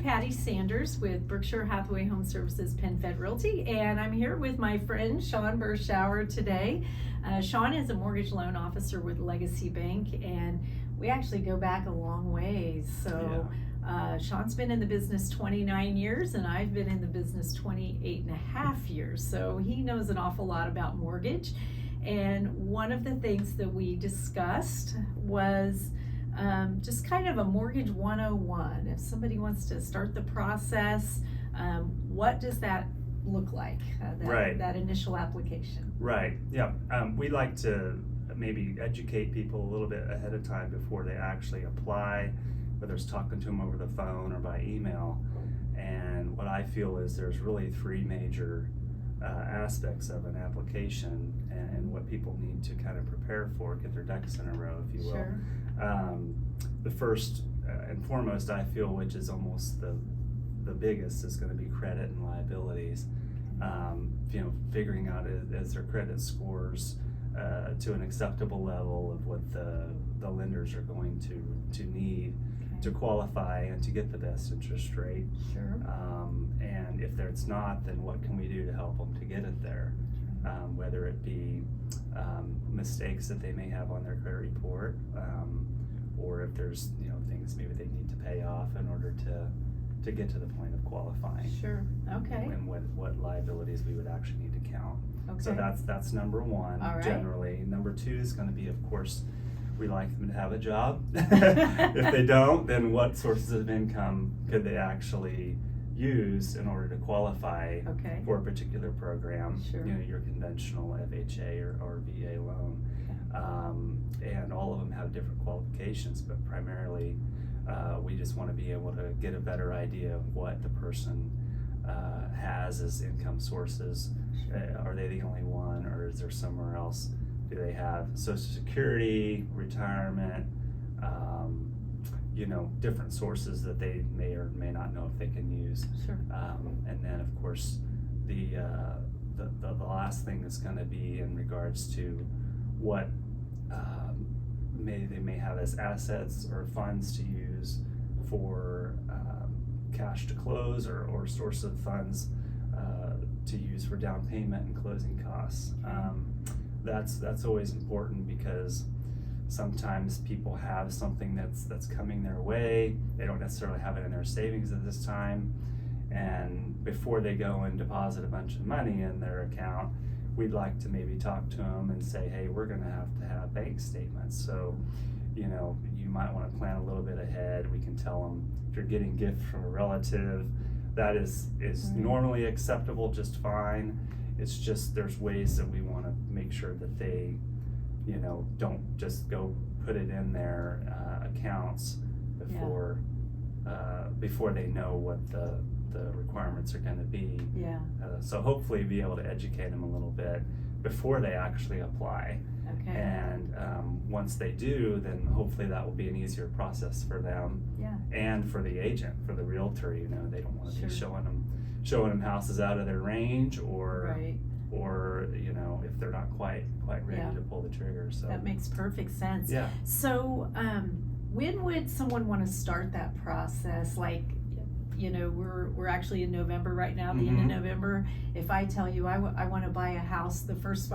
Patty Sanders with Berkshire Hathaway Home Services Penn Fed Realty, and I'm here with my friend Shawn Berschauer today. Shawn is a mortgage loan officer with Legacy Bank, and we actually go back a long ways. So Shawn's been in the business 29 years, and I've been in the business 28 and a half years. So he knows an awful lot about mortgage. And one of the things that we discussed was just kind of a mortgage 101. If somebody wants to start the process, what does that look like, that initial application? Right, yeah. We like to maybe educate people a little bit ahead of time before they actually apply, whether it's talking to them over the phone or by email. And what I feel is there's really three major aspects of an application and what people need to kind of prepare for, get their ducks in a row, if you will. Sure. The first and foremost, I feel, which is almost the biggest, is going to be credit and liabilities. Figuring out is their credit scores to an acceptable level of what the lenders are going to need to qualify and to get the best interest rate. Sure. And if it's not, then what can we do to help them to get it there? Whether it be mistakes that they may have on their credit report, or if there's things maybe they need to pay off in order to get to the point of qualifying. Sure. Okay. And what liabilities we would actually need to count. Okay. So that's number one. All right. Generally. Number two is going to be, of course, we like them to have a job. If they don't, then what sources of income could they actually use in order to qualify for a particular program? Sure. Your conventional FHA or VA loan. And all of them have different qualifications, but primarily we just want to be able to get a better idea of what the person has as income sources. Are they the only one, or is there somewhere else? Do they have Social Security, retirement, different sources that they may or may not know if they can use. Sure. And then, of course, the last thing is going to be in regards to what they may have as assets or funds to use for cash to close, or source of funds to use for down payment and closing costs. That's always important, because sometimes people have something that's coming their way. They don't necessarily have it in their savings at this time, and before they go and deposit a bunch of money in their account, we'd like to maybe talk to them and say, hey, we're going to have bank statements. So you might want to plan a little bit ahead. We can tell them, if you're getting gift from a relative, that is normally acceptable just fine. It's just there's ways that we want to make sure that they don't just go put it in their accounts before they know what the requirements are going to be. So hopefully be able to educate them a little bit before they actually apply. Okay. And once they do, then hopefully that will be an easier process for them and for the agent, for the realtor. They don't want to be showing them houses out of their range, or if they're not quite ready to pull the trigger. So that makes perfect sense. Yeah. So when would someone want to start that process? Like, we're actually in November right now, the end of November. If I tell you I want to buy a house the first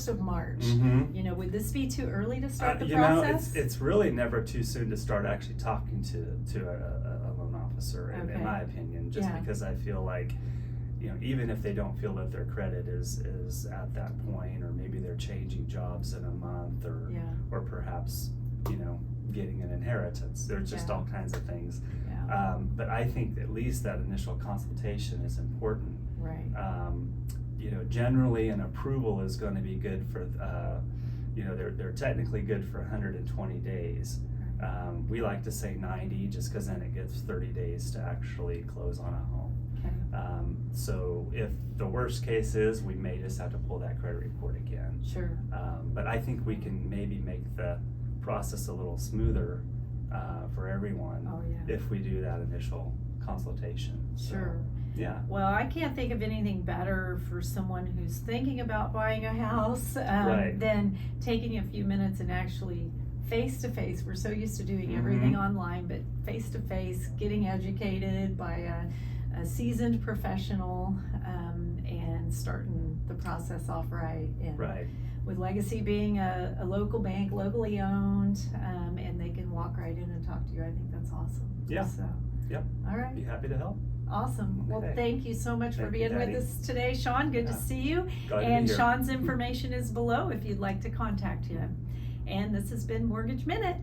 of March, would this be too early to start the process? It's really never too soon to start actually talking to a loan officer, in my opinion, just because I feel like, even if they don't feel that their credit is at that point, or maybe they're changing jobs in a month, or perhaps getting an inheritance. There's just all kinds of things. But I think at least that initial consultation is important. Right. Generally an approval is going to be good for, they're technically good for 120 days. We like to say 90, just because then it gives 30 days to actually close on a home. So if the worst case is, we may just have to pull that credit report again. Sure. But I think we can maybe make the process a little smoother for everyone if we do that initial consultation. Sure. So, yeah. Well, I can't think of anything better for someone who's thinking about buying a house than taking a few minutes and actually face to face. We're so used to doing everything online, but face to face, getting educated by a seasoned professional, and starting the process off right. And Right. with Legacy being a local bank, locally owned, and they can walk right in and talk to you, I think that's awesome. Yeah. So, Yep. all right. Be happy to help. Awesome. Well, Okay. thank you so much for Thank you, being with Patty. us today, Shawn. Good to Yeah. see you. Glad to And be here. Shawn's information is below if you'd like to contact him. And this has been Mortgage Minute.